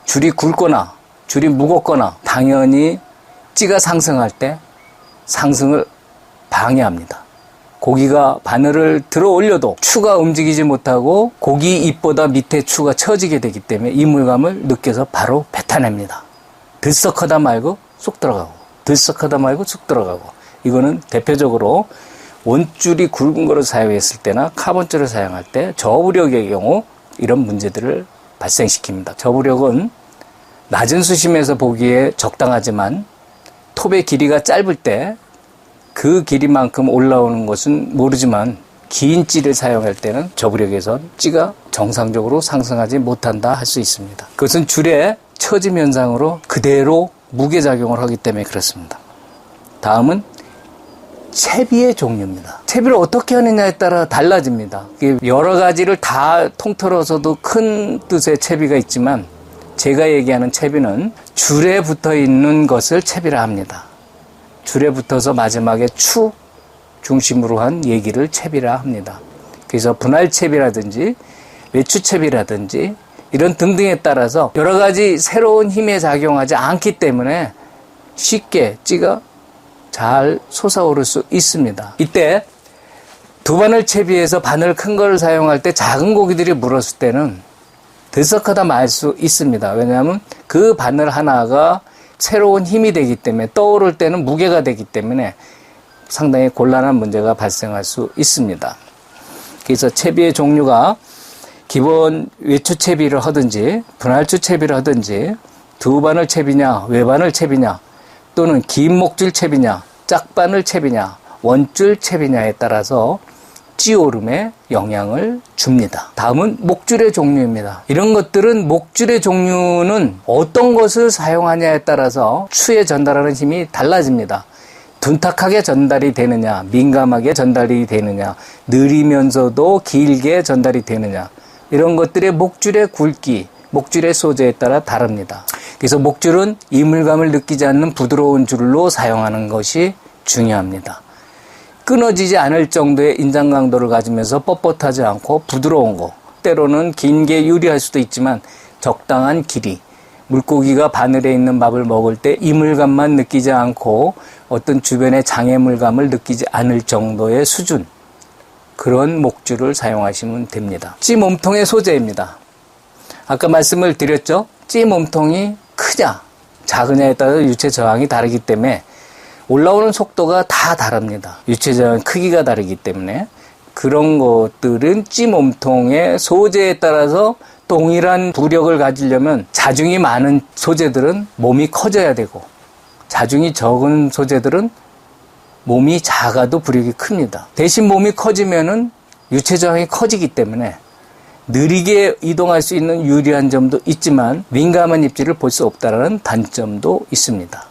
줄이 굵거나 줄이 무겁거나 당연히 찌가 상승할 때 상승을 방해합니다. 고기가 바늘을 들어 올려도 추가 움직이지 못하고 고기 입보다 밑에 추가 처지게 되기 때문에 이물감을 느껴서 바로 뱉어냅니다. 들썩하다 말고 쑥 들어가고 들썩하다 말고 쑥 들어가고. 이거는 대표적으로 원줄이 굵은 거를 사용했을 때나 카본줄을 사용할 때 저부력의 경우 이런 문제들을 발생시킵니다. 저부력은 낮은 수심에서 보기에 적당하지만 톱의 길이가 짧을 때 그 길이만큼 올라오는 것은 모르지만 긴 찌를 사용할 때는 저부력에서 찌가 정상적으로 상승하지 못한다 할 수 있습니다. 그것은 줄의 처짐 현상으로 그대로 무게작용을 하기 때문에 그렇습니다. 다음은 채비의 종류입니다. 채비를 어떻게 하느냐에 따라 달라집니다. 여러 가지를 다 통틀어서도 큰 뜻의 채비가 있지만 제가 얘기하는 채비는 줄에 붙어 있는 것을 채비라 합니다. 줄에 붙어서 마지막에 추 중심으로 한 얘기를 채비라 합니다. 그래서 분할채비라든지 외추채비라든지 이런 등등에 따라서 여러 가지 새로운 힘에 작용하지 않기 때문에 쉽게 찌가 잘 솟아오를 수 있습니다. 이때 두 바늘 채비에서 바늘 큰 걸 사용할 때 작은 고기들이 물었을 때는 들썩하다 말 수 있습니다. 왜냐하면 그 바늘 하나가 새로운 힘이 되기 때문에 떠오를 때는 무게가 되기 때문에 상당히 곤란한 문제가 발생할 수 있습니다. 그래서 채비의 종류가 기본 외추채비를 하든지 분할추채비를 하든지 두 바늘 채비냐 외바늘 채비냐 또는 긴 목줄 채비냐 짝바늘 채비냐 원줄 채비냐에 따라서 찌오름에 영향을 줍니다. 다음은 목줄의 종류입니다. 이런 것들은 목줄의 종류는 어떤 것을 사용하냐에 따라서 추에 전달하는 힘이 달라집니다. 둔탁하게 전달이 되느냐, 민감하게 전달이 되느냐, 느리면서도 길게 전달이 되느냐, 이런 것들의 목줄의 굵기, 목줄의 소재에 따라 다릅니다. 그래서 목줄은 이물감을 느끼지 않는 부드러운 줄로 사용하는 것이 중요합니다. 끊어지지 않을 정도의 인장 강도를 가지면서 뻣뻣하지 않고 부드러운 거, 때로는 긴 게 유리할 수도 있지만 적당한 길이, 물고기가 바늘에 있는 밥을 먹을 때 이물감만 느끼지 않고 어떤 주변의 장애물감을 느끼지 않을 정도의 수준, 그런 목줄을 사용하시면 됩니다. 찌 몸통의 소재입니다. 아까 말씀을 드렸죠? 찌 몸통이 크냐 작으냐에 따라서 유체 저항이 다르기 때문에 올라오는 속도가 다 다릅니다. 유체 저항 크기가 다르기 때문에 그런 것들은 찌 몸통의 소재에 따라서 동일한 부력을 가지려면 자중이 많은 소재들은 몸이 커져야 되고 자중이 적은 소재들은 몸이 작아도 부력이 큽니다. 대신 몸이 커지면은 유체 저항이 커지기 때문에 느리게 이동할 수 있는 유리한 점도 있지만 민감한 입질을 볼 수 없다는 단점도 있습니다.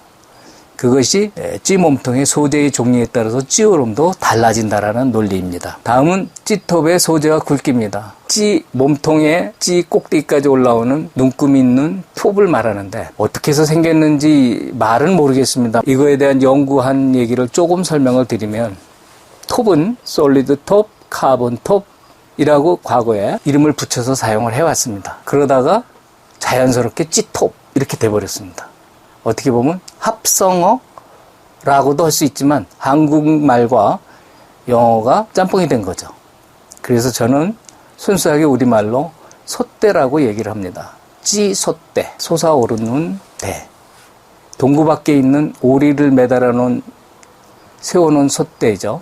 그것이 찌 몸통의 소재의 종류에 따라서 찌오름도 달라진다라는 논리입니다. 다음은 찌톱의 소재와 굵기입니다. 찌 몸통에 찌 꼭대기까지 올라오는 눈금 있는 톱을 말하는데 어떻게 해서 생겼는지 말은 모르겠습니다. 이거에 대한 연구한 얘기를 조금 설명을 드리면 톱은 솔리드 톱, 카본 톱이라고 과거에 이름을 붙여서 사용을 해왔습니다. 그러다가 자연스럽게 찌톱 이렇게 돼버렸습니다. 어떻게 보면 합성어라고도 할 수 있지만 한국말과 영어가 짬뽕이 된 거죠. 그래서 저는 순수하게 우리말로 솥대라고 얘기를 합니다. 찌솥대, 솟아오르는 대. 동구 밖에 있는 오리를 매달아 놓은, 세워놓은 솥대죠.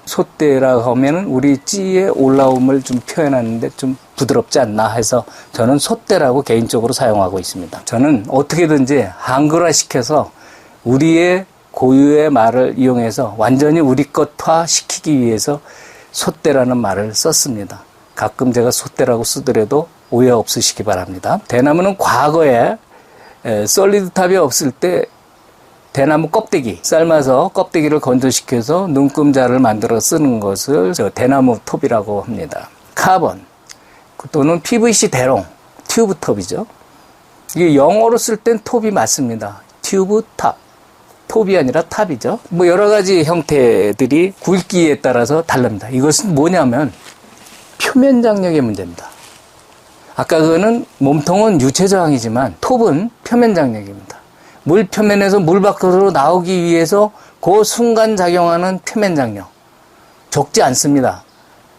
솥대라고 하면은 우리 찌의 올라옴을 좀 표현하는데 좀 부드럽지 않나 해서 저는 솥대라고 개인적으로 사용하고 있습니다. 저는 어떻게든지 한글화 시켜서 우리의 고유의 말을 이용해서 완전히 우리 것화 시키기 위해서 솥대라는 말을 썼습니다. 가끔 제가 솥대라고 쓰더라도 오해 없으시기 바랍니다. 대나무는 과거에 솔리드 탑이 없을 때 대나무 껍데기 삶아서 껍데기를 건조시켜서 눈금자를 만들어 쓰는 것을 대나무 톱이라고 합니다. 카본 또는 PVC 대롱, 튜브 톱이죠. 이게 영어로 쓸 땐 톱이 맞습니다. 튜브 탑, 톱이 아니라 탑이죠. 뭐 여러 가지 형태들이 굵기에 따라서 다릅니다. 이것은 뭐냐면 표면 장력의 문제입니다. 아까 그거는 몸통은 유체 저항이지만 톱은 표면 장력입니다. 물 표면에서 물 밖으로 나오기 위해서 그 순간 작용하는 표면 장력 적지 않습니다.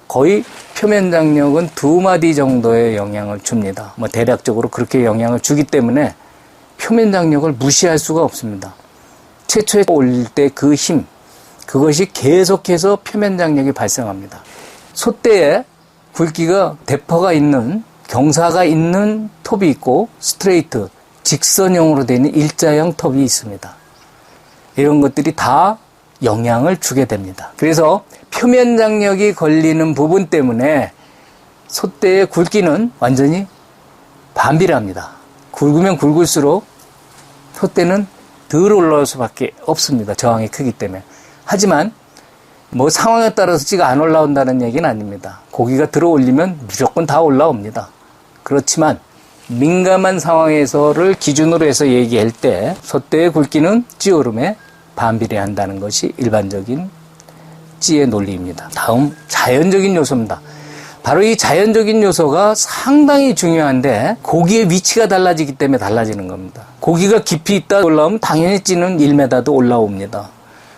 거의 표면 장력은 2마디 정도의 영향을 줍니다. 뭐 대략적으로 그렇게 영향을 주기 때문에 표면 장력을 무시할 수가 없습니다. 최초에 올릴 때 그 힘, 그것이 계속해서 표면 장력이 발생합니다. 솥대에 굵기가 대퍼가 있는, 경사가 있는 톱이 있고 스트레이트, 직선형으로 되어 있는 일자형 톱이 있습니다. 이런 것들이 다 영향을 주게 됩니다. 그래서 표면 장력이 걸리는 부분 때문에 솥대의 굵기는 완전히 반비례합니다. 굵으면 굵을수록 솥대는 덜 올라올 수밖에 없습니다. 저항이 크기 때문에. 하지만 뭐 상황에 따라서 찌가 안 올라온다는 얘기는 아닙니다. 고기가 들어 올리면 무조건 다 올라옵니다. 그렇지만 민감한 상황에서를 기준으로 해서 얘기할 때 솥대의 굵기는 찌오름에 반비례한다는 것이 일반적인 찌의 논리입니다. 다음 자연적인 요소입니다. 바로 이 자연적인 요소가 상당히 중요한데 고기의 위치가 달라지기 때문에 달라지는 겁니다. 고기가 깊이 있다 올라오면 당연히 찌는 1m도 올라옵니다.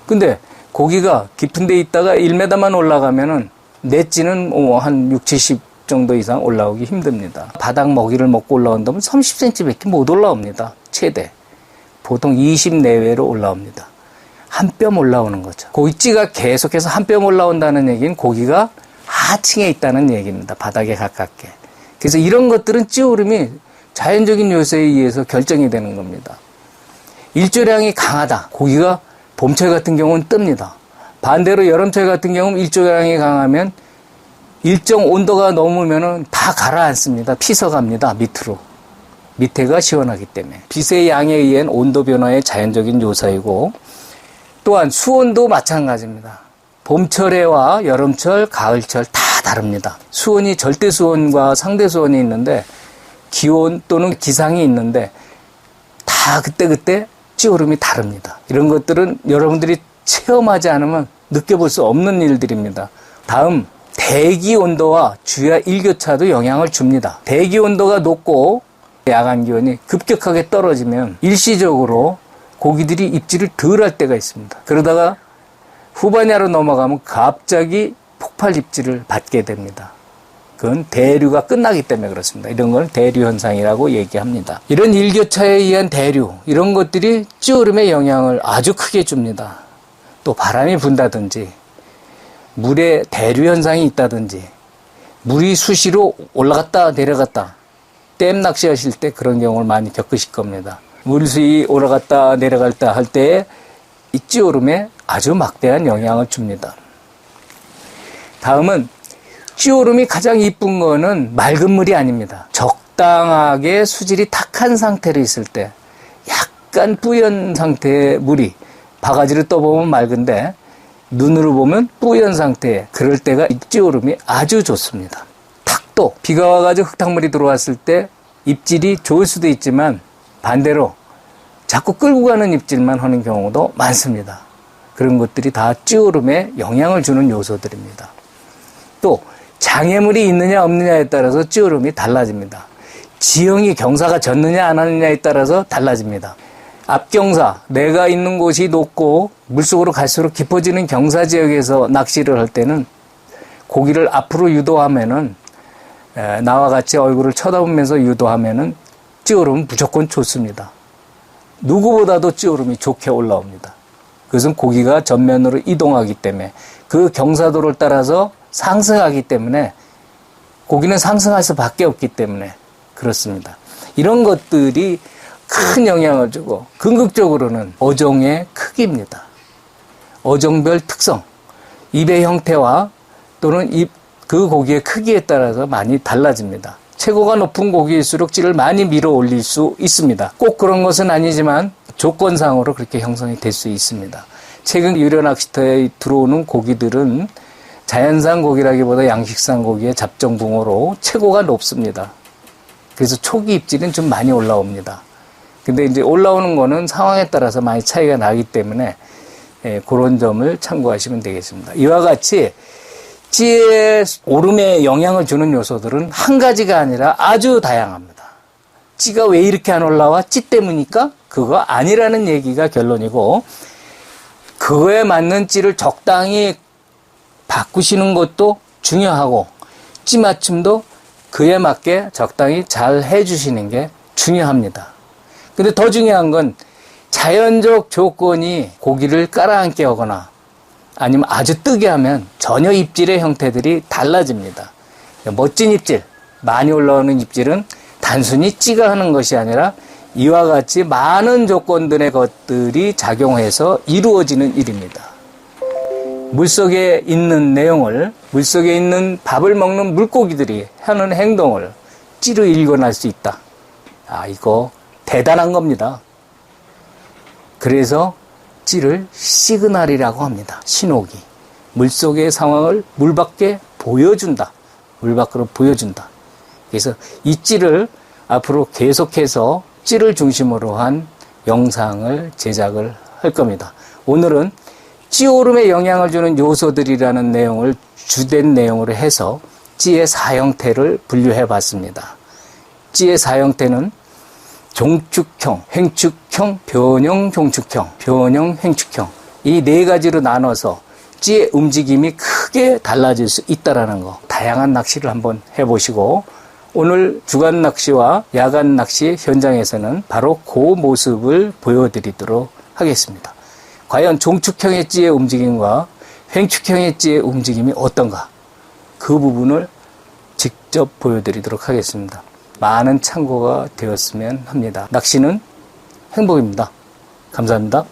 근데 고기가 깊은 데 있다가 1m만 올라가면은 내 찌는 한 6, 70 정도 이상 올라오기 힘듭니다. 바닥 먹이를 먹고 올라온다면 30cm밖에 못 올라옵니다. 최대. 보통 20 내외로 올라옵니다. 한 뼘 올라오는 거죠. 고기찌가 계속해서 한 뼘 올라온다는 얘기는 고기가 하층에 있다는 얘기입니다. 바닥에 가깝게. 그래서 이런 것들은 찌오름이 자연적인 요소에 의해서 결정이 되는 겁니다. 일조량이 강하다. 고기가 봄철 같은 경우는 뜹니다. 반대로 여름철 같은 경우는 일조량이 강하면 일정 온도가 넘으면은 다 가라앉습니다. 피서갑니다. 밑으로. 밑에가 시원하기 때문에. 빛의 양에 의한 온도 변화의 자연적인 요소이고, 또한 수온도 마찬가지입니다. 봄철에와 여름철, 가을철 다 다릅니다. 수온이 절대 수온과 상대 수온이 있는데, 기온 또는 기상이 있는데 다 그때그때 찌오름이 다릅니다. 이런 것들은 여러분들이 체험하지 않으면 느껴볼 수 없는 일들입니다. 다음, 대기 온도와 주야 일교차도 영향을 줍니다. 대기 온도가 높고 야간 기온이 급격하게 떨어지면 일시적으로 고기들이 입질을 덜 할 때가 있습니다. 그러다가 후반야로 넘어가면 갑자기 폭발 입질을 받게 됩니다. 그건 대류가 끝나기 때문에 그렇습니다. 이런 걸 대류 현상이라고 얘기합니다. 이런 일교차에 의한 대류, 이런 것들이 찌오름에 영향을 아주 크게 줍니다. 또 바람이 분다든지 물에 대류 현상이 있다든지 물이 수시로 올라갔다 내려갔다, 댐 낚시하실 때 그런 경우를 많이 겪으실 겁니다. 물수위 올라갔다 내려갔다 할 때 이 찌오름에 아주 막대한 영향을 줍니다. 다음은 찌오름이 가장 이쁜 거는 맑은 물이 아닙니다. 적당하게 수질이 탁한 상태로 있을 때 약간 뿌연 상태의 물이, 바가지를 떠보면 맑은데 눈으로 보면 뿌연 상태에, 그럴 때가 이 찌오름이 아주 좋습니다. 탁도, 비가 와가지고 흙탕물이 들어왔을 때 입질이 좋을 수도 있지만 반대로 자꾸 끌고 가는 입질만 하는 경우도 많습니다. 그런 것들이 다 찌오름에 영향을 주는 요소들입니다. 또 장애물이 있느냐 없느냐에 따라서 찌오름이 달라집니다. 지형이 경사가 졌느냐 안 하느냐에 따라서 달라집니다. 앞경사, 내가 있는 곳이 높고 물속으로 갈수록 깊어지는 경사 지역에서 낚시를 할 때는 고기를 앞으로 유도하면은, 나와 같이 얼굴을 쳐다보면서 유도하면은 찌오름은 무조건 좋습니다. 누구보다도 찌오름이 좋게 올라옵니다. 그것은 고기가 전면으로 이동하기 때문에, 그 경사도를 따라서 상승하기 때문에, 고기는 상승할 수밖에 없기 때문에 그렇습니다. 이런 것들이 큰 영향을 주고, 궁극적으로는 어종의 크기입니다. 어종별 특성, 입의 형태와 또는 그 고기의 크기에 따라서 많이 달라집니다. 체고가 높은 고기일수록 찌를 많이 밀어 올릴 수 있습니다. 꼭 그런 것은 아니지만 조건상으로 그렇게 형성이 될 수 있습니다. 최근 유료 낚시터에 들어오는 고기들은 자연산 고기라기보다 양식산 고기의 잡종붕어로 체고가 높습니다. 그래서 초기 입질은 좀 많이 올라옵니다. 근데 이제 올라오는 거는 상황에 따라서 많이 차이가 나기 때문에 그런 점을 참고하시면 되겠습니다. 이와 같이 찌의 오름에 영향을 주는 요소들은 한 가지가 아니라 아주 다양합니다. 찌가 왜 이렇게 안 올라와? 찌 때문일까? 그거 아니라는 얘기가 결론이고, 그거에 맞는 찌를 적당히 바꾸시는 것도 중요하고, 찌 맞춤도 그에 맞게 적당히 잘 해주시는 게 중요합니다. 근데 더 중요한 건 자연적 조건이 고기를 깔아앉게 하거나 아니면 아주 뜨게 하면 전혀 입질의 형태들이 달라집니다. 멋진 입질, 많이 올라오는 입질은 단순히 찌가 하는 것이 아니라 이와 같이 많은 조건들의 것들이 작용해서 이루어지는 일입니다. 물속에 있는 내용을, 물속에 있는 밥을 먹는 물고기들이 하는 행동을 찌로 읽어낼 수 있다. 이거 대단한 겁니다. 그래서 찌를 시그널이라고 합니다. 신호기. 물속의 상황을 물 밖에 보여준다. 물 밖으로 보여준다. 그래서 이 찌를 앞으로 계속해서 찌를 중심으로 한 영상을 제작을 할 겁니다. 오늘은 찌오름에 영향을 주는 요소들이라는 내용을 주된 내용으로 해서 찌의 4형태를 분류해 봤습니다. 찌의 4형태는 종축형, 횡축형, 변형 종축형, 변형 횡축형, 이 네 가지로 나눠서 찌의 움직임이 크게 달라질 수 있다는 거, 다양한 낚시를 한번 해보시고, 오늘 주간 낚시와 야간 낚시 현장에서는 바로 그 모습을 보여드리도록 하겠습니다. 과연 종축형의 찌의 움직임과 횡축형의 찌의 움직임이 어떤가, 그 부분을 직접 보여드리도록 하겠습니다. 많은 참고가 되었으면 합니다. 낚시는 행복입니다. 감사합니다.